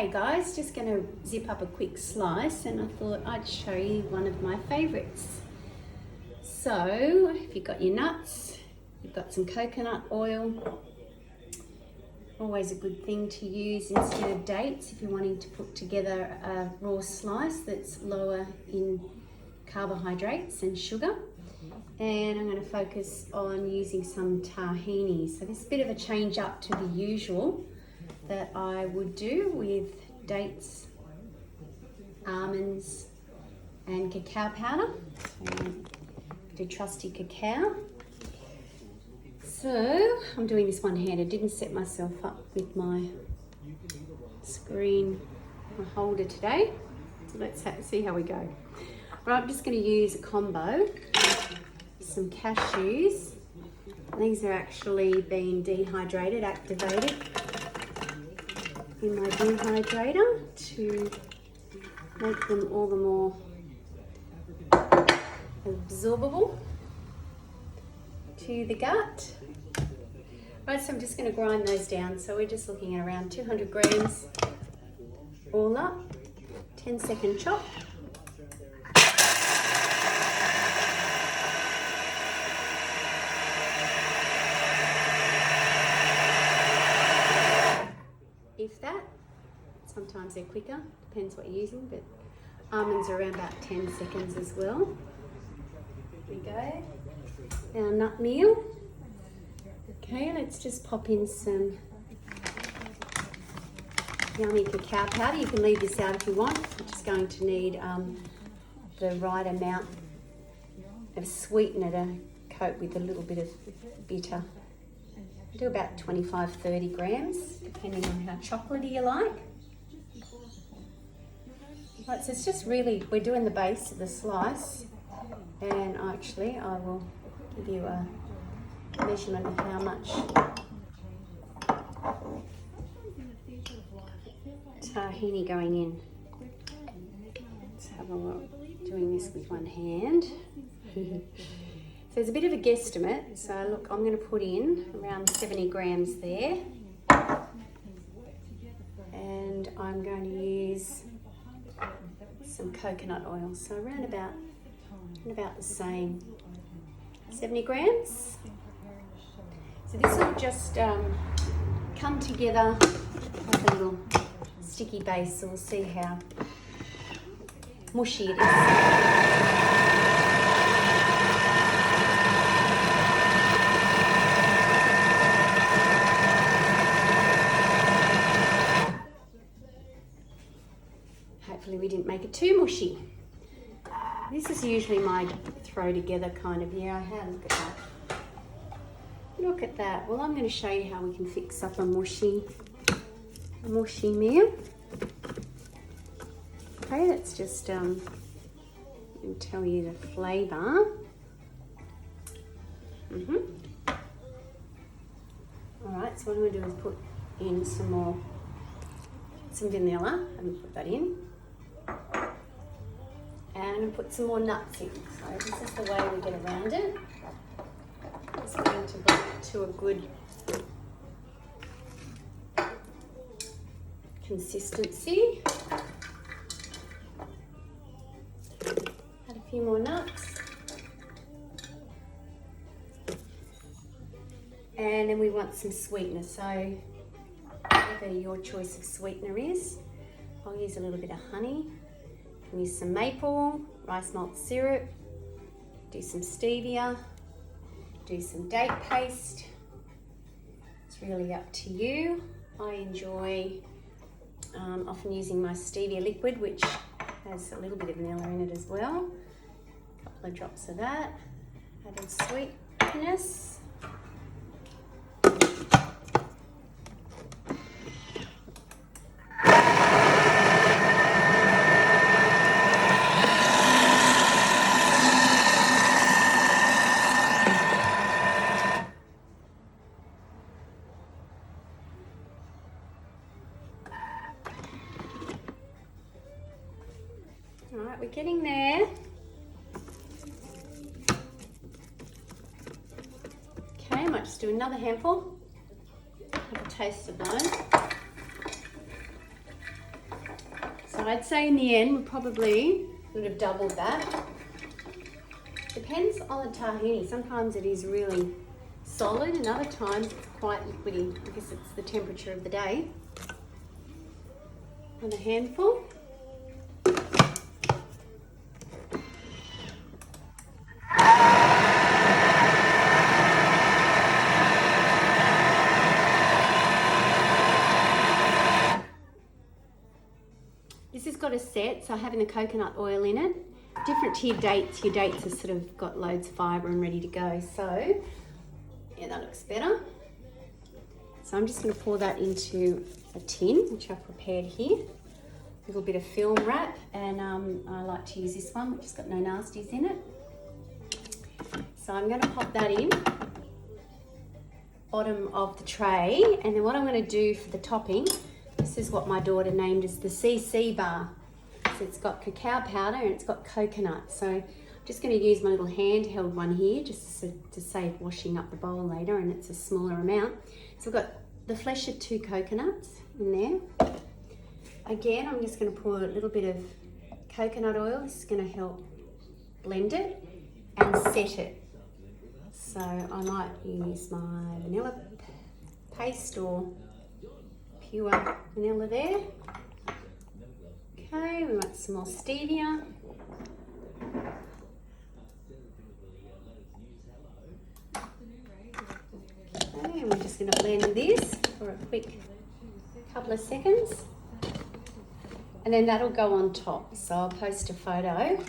Hey guys, just going to zip up a quick slice, and I thought I'd show you one of my favourites. So if you've got your nuts, you've got some coconut oil, always a good thing to use instead of dates if you're wanting to put together a raw slice that's lower in carbohydrates and sugar. And I'm going to focus on using some tahini. So this is a bit of a change up to the usual that I would do with dates, almonds and cacao powder. So do trusty cacao. So I'm doing this one-handed. Didn't set myself up with my screen holder today. So let's see how we go. Right, I'm just going to use a combo. Some cashews. These are actually being dehydrated, activated in my dehydrator to make them all the more absorbable to the gut. Right, so I'm just going to grind those down. So we're just looking at around 200 grams all up, 10-second chop. If that, sometimes they're quicker, depends what you're using, but almonds are around about 10 seconds as well. Here we go. Our nut meal. Okay, let's just pop in some yummy cacao powder. You can leave this out if you want. You're just going to need the right amount of sweetener to coat with a little bit of bitter. Do about 25-30 grams, depending on how chocolatey you like. Right, so it's just really, we're doing the base of the slice, and actually I will give you a measurement of how much tahini going in. Let's have a look, doing this with one hand. So there's a bit of a guesstimate. So look, I'm going to put in around 70 grams there. And I'm going to use some coconut oil. So around about the same. 70 grams. So this will just come together like a little sticky base. So we'll see how mushy it is. Hopefully we didn't make it too mushy. This is usually my throw together kind of, yeah, look at that. Look at that. Well, I'm going to show you how we can fix up a mushy meal. Okay, let's just tell you the flavour. Alright, so what I'm going to do is put in some vanilla. I haven't put that in. And I'm going to put some more nuts in. So this is the way we get around it. Just going to bring it to a good consistency. Add a few more nuts. And then we want some sweetener. So whatever your choice of sweetener is. I'll use a little bit of honey. Use some maple, rice malt syrup, do some stevia, do some date paste. It's really up to you. I enjoy often using my stevia liquid, which has a little bit of vanilla in it as well. A couple of drops of that, added sweetness. Alright, we're getting there. Okay, I might just do another handful. Have a taste of those. So I'd say in the end we probably would have doubled that. Depends on the tahini. Sometimes it is really solid and other times it's quite liquidy. I guess it's the temperature of the day. And a handful. This has got a set, so having the coconut oil in it. Different to your dates are sort of got loads of fibre and ready to go. So, yeah, that looks better. So I'm just going to pour that into a tin, which I've prepared here. A little bit of film wrap, and I like to use this one, which has got no nasties in it. So I'm going to pop that in, bottom of the tray, and then what I'm going to do for the topping, this is what my daughter named as the CC bar. So it's got cacao powder and it's got coconut. So I'm just going to use my little handheld one here just to save washing up the bowl later, and it's a smaller amount. So I've got the flesh of 2 coconuts in there. Again, I'm just going to pour a little bit of coconut oil. This is going to help blend it and set it. So I might use my vanilla paste or pure vanilla there. Okay, we want some more stevia. Okay, and we're just going to blend this for a quick couple of seconds. And then that'll go on top. So I'll post a photo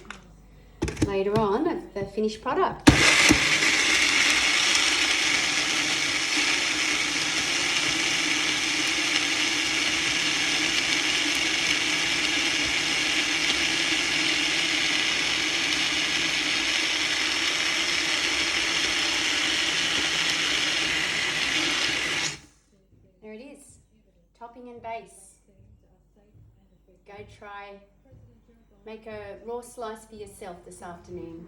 later on of the finished product. There it is, topping and base. Go try, make a raw slice for yourself this afternoon.